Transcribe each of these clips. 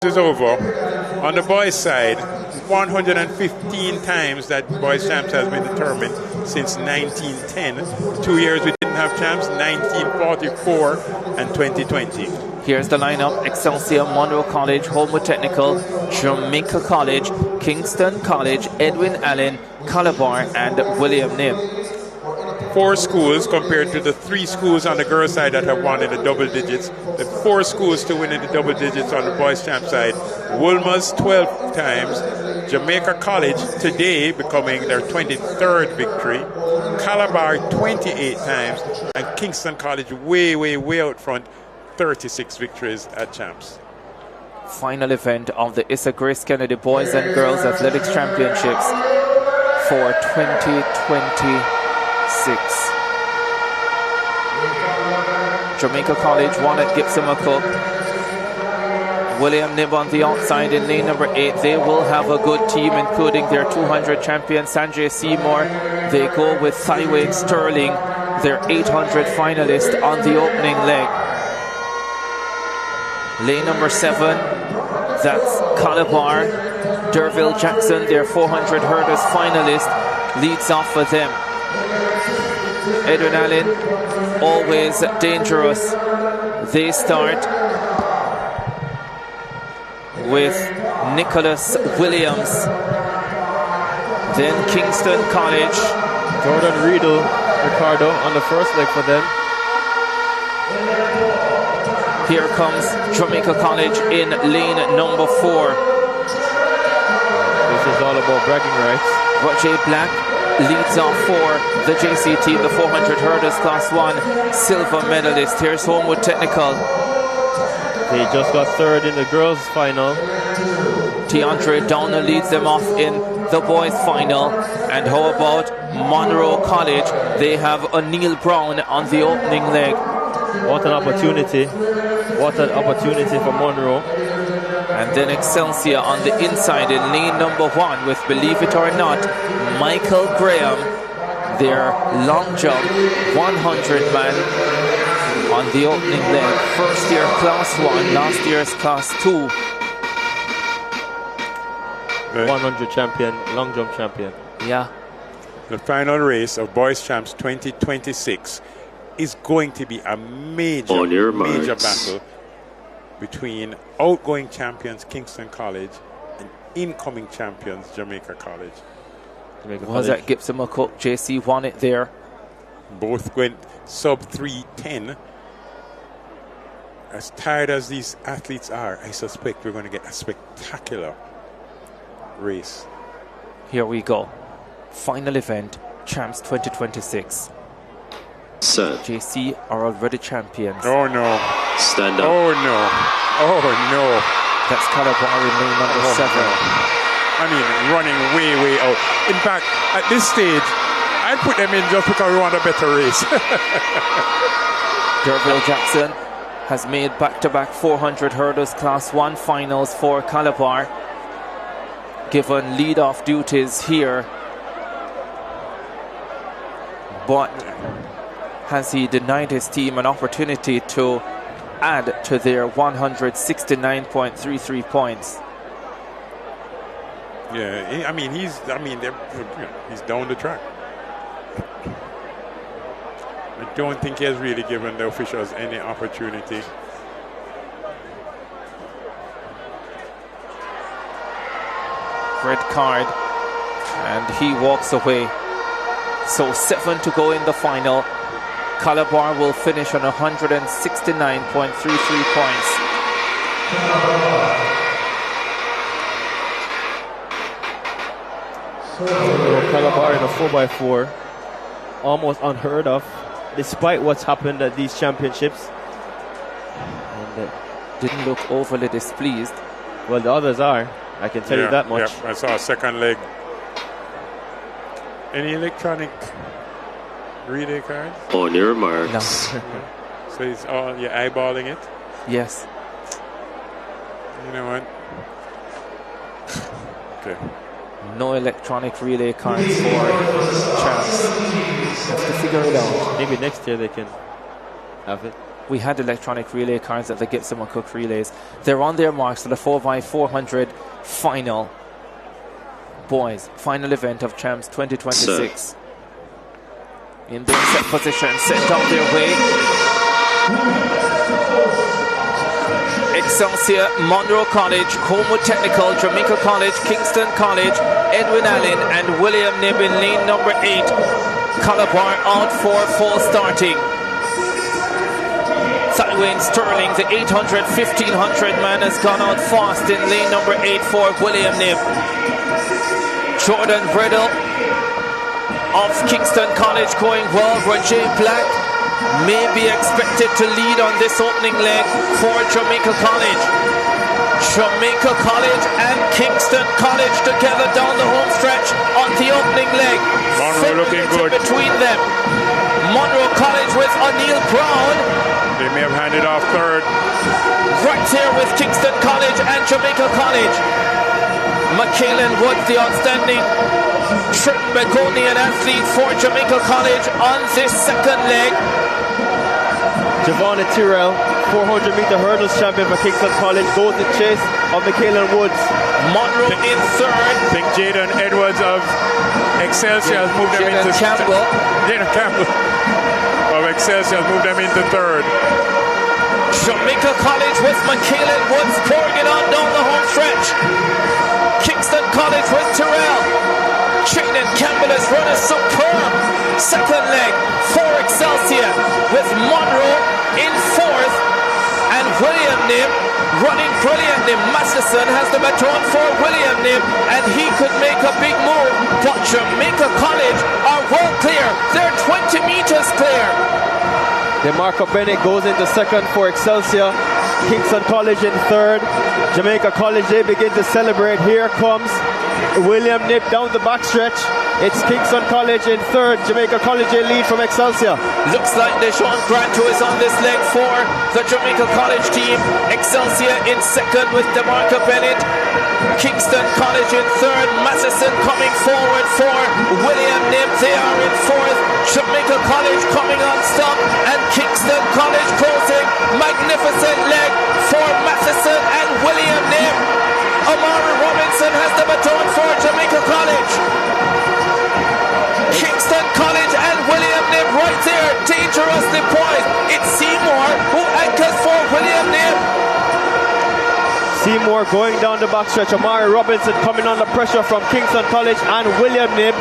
Is over. On the boys' side, 115 times that boys' champs has been determined since 1910. 2 years we didn't have champs, 1944 and 2020. Here's the lineup: Excelsior, Monroe College, Homewood Technical, Jamaica College, Kingston College, Edwin Allen, Calabar, and William Nim. 4 schools compared to the 3 schools on the girls' side that have won in the double digits. The 4 schools to win in the double digits on the boys' champ side. Wolmer's 12 times. Jamaica College today becoming their 23rd victory. Calabar 28 times. And Kingston College way out front, 36 victories at champs. Final event of the ISSA GraceKennedy Boys and Girls Athletics Championships for 2026. Jamaica College won at Gibson McCook. William Nib on the outside in lane number 8. They will have a good team, including their 200 champion Sanjay Seymour. They go with Thaiwade Sterling, their 800 finalist, on the opening leg. Lane number 7, that's Calabar. Derville Jackson, their 400 hurdles finalist, leads off for them. Edwin Allen, always dangerous. They start with Nicholas Williams. Then Kingston College. Jordan Riedel, Ricardo on the first leg for them. Here comes Jamaica College in lane number 4. This is all about bragging rights. Roger Black leads off for the JC team, the 400 hurdles class 1 silver medalist. Here's Homewood Technical. They just got 3rd in the girls' final. DeAndre Downer leads them off in the boys' final. And how about Monroe College? They have O'Neill Brown on the opening leg. What an opportunity. What an opportunity for Monroe. And then Excelsior on the inside in lane number 1 with, believe it or not, Michael Graham, their long jump 100 man on the opening leg. First year class 1, last year's class 2. 100 champion, long jump champion. Yeah. The final race of Boys Champs 2026 is going to be a major battle between outgoing champions Kingston College and incoming champions Jamaica College. Was at Gibson McCook. JC won it there. Both went sub 3:10. As tired as these athletes are, I suspect we're going to get a spectacular race. Here we go. Final event, Champs 2026. Set. JC are already champions. Oh no. Stand up. Oh no. Oh no. That's Calabar in lane number 7. No. I mean, running way out. In fact, at this stage, I'd put them in just because we want a better race. Derville Jackson has made back-to-back 400 hurdles class 1 finals for Calabar. Given lead-off duties here. But has he denied his team an opportunity to add to their 169.33 points? Yeah, I mean, he's down the track. I don't think he has really given the officials any opportunity. Red card, and he walks away. So 7 to go in the final. Calabar will finish on 169.33 points. Calabar in a 4x4, almost unheard of, despite what's happened at these championships. And didn't look overly displeased. Well, the others are. I can tell you that much. Yeah, I saw a second leg. Any electronic relay card? On your marks. No. So it's all, you're eyeballing it? Yes. You know what? Okay. No electronic relay cards for Champs. Have to figure it out. Maybe next year they can have it. we had electronic relay cards at the Gibson McCook relays. They're on their marks for the 4x400 final. Boys, final event of Champs 2026. In their set position, set on their way. Excelsior, Monroe College, Homewood Technical, Jamaica College, Kingston College, Edwin Allen and William Nib in lane number 8. Calabar out for full starting. Sidewayne Sterling, the 800, 1500 man, has gone out fast in lane number 8 for William Nib. Jordan Bredel of Kingston College going well. Roger Black may be expected to lead on this opening leg for Jamaica College. Jamaica College and Kingston College together down the home stretch on the opening leg. Monroe looking good. Between them, Monroe College with O'Neill Brown. They may have handed off third. Right here with Kingston College and Jamaica College. Michaelan Woods, the outstanding Trinbagonian athlete for Jamaica College on this second leg. Javon Tyrrell, 400-meter hurdles champion for Kingston College, goes in chase of Michaelan Woods. Monroe in third. I think Jaden Edwards of Excelsior has moved them into Campbell. Jaden Campbell of Excelsior has moved them into third. Jamaica College with Michaelan Woods pouring it on down the home stretch. Kingston College with Tyrrell. Jaden Campbell has run a superb second leg for Excelsior with Monroe in fourth and William Nib running brilliantly. Masterson has the baton for William Nib and he could make a big move, but Jamaica College are well clear. They're 20 meters clear. DeMarco Bennett goes into second for Excelsior. Kingston College in third. Jamaica College, they begin to celebrate. Here comes William Nib down the backstretch. It's Kingston College in third. Jamaica College in lead from Excelsior. Looks like Deshaun Grant, who is on this leg for the Jamaica College team. Excelsior in second with DeMarco Bennett. Kingston College in third. Masterson coming forward for William Nib. They are in fourth. Jamaica College coming on stop. And Kingston College closing. Magnificent leg for Masterson and William Nib. Amari Robinson has the baton for Jamaica College. Kingston College and William Nib right there, dangerously poised. It's Seymour who anchors for William Nib. Seymour going down the backstretch. Amari Robinson coming under pressure from Kingston College and William Nib.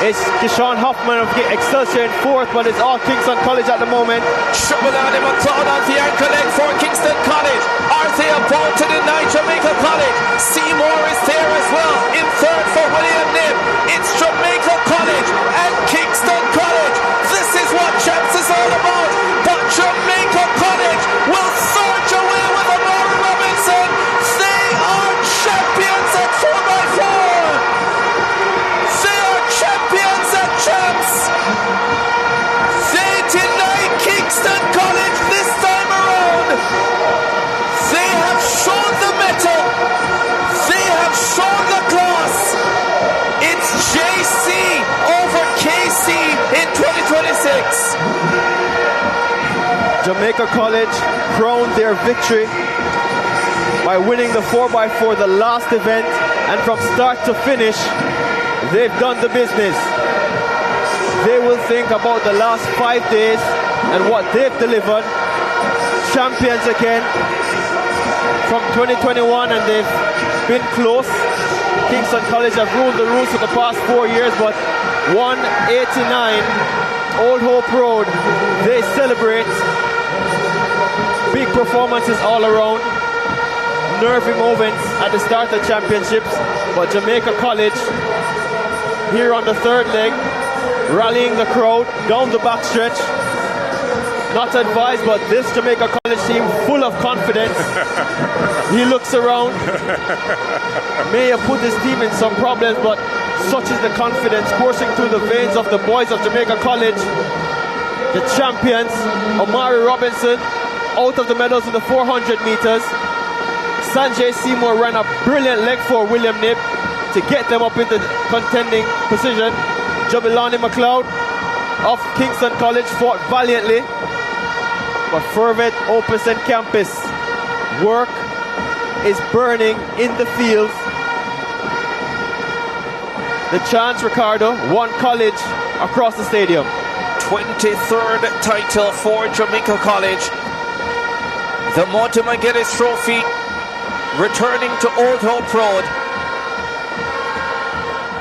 It's Deshaun Hoffman of Excelsior in fourth, but it's all Kingston College at the moment. Shubalani McLeod on the anchor leg for Kingston College. Are they about to deny Jamaica College? Seymour is there as well in third for William Nib. It's Jamaica College and Kingston College. This is what Champs is all about. But Jamaica College will surge away with Amari Robinson. They are champions at 4x4. Champions at Champs. They deny Kingston College this time around. They have shown the mettle. They have shown the class. It's JC over KC in 2026. Jamaica College crowned their victory by winning the 4x4, the last event, and from start to finish, they've done the business. They will think about the last 5 days and what they've delivered. Champions again from 2021, and they've been close. Kingston College have ruled the roost for the past 4 years, but 189 Old Hope Road, they celebrate. Big performances all around. Nervy moments at the start of championships, but Jamaica College here on the third leg, rallying the crowd down the backstretch. Not advised, but this Jamaica College team full of confidence. He looks around. May have put his team in some problems, but such is the confidence coursing through the veins of the boys of Jamaica College. The champions, Amari Robinson, out of the medals in the 400 meters. Sanjay Seymour ran a brilliant leg for William Nib to get them up in the contending position. Jubilani McLeod of Kingston College fought valiantly. But Fervet, Opus and Campus, work is burning in the fields. The chance, Ricardo, one college across the stadium. 23rd title for Jamaica College. The Mortimer Geddes Trophy returning to Old Hope Road.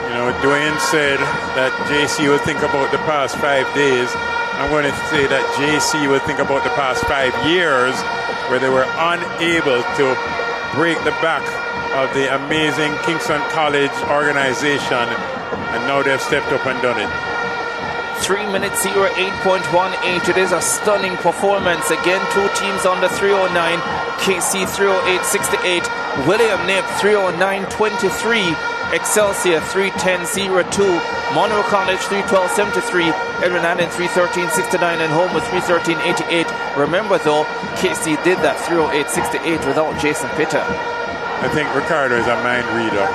You know, Dwayne said that JC will think about the past 5 days. I'm going to say that JC will think about the past 5 years where they were unable to break the back of the amazing Kingston College organization, and now they've stepped up and done it. 3 minutes 08.18. It is a stunning performance. Again, two teams under 309. KC 308.68. William Knipp 309.23. Excelsior 310.02. Monroe College 312.73. Edwin Allen 313.69. And home with 313.88. Remember though, KC did that 308.68 without Jason Pitter. I think Ricardo is a mind reader.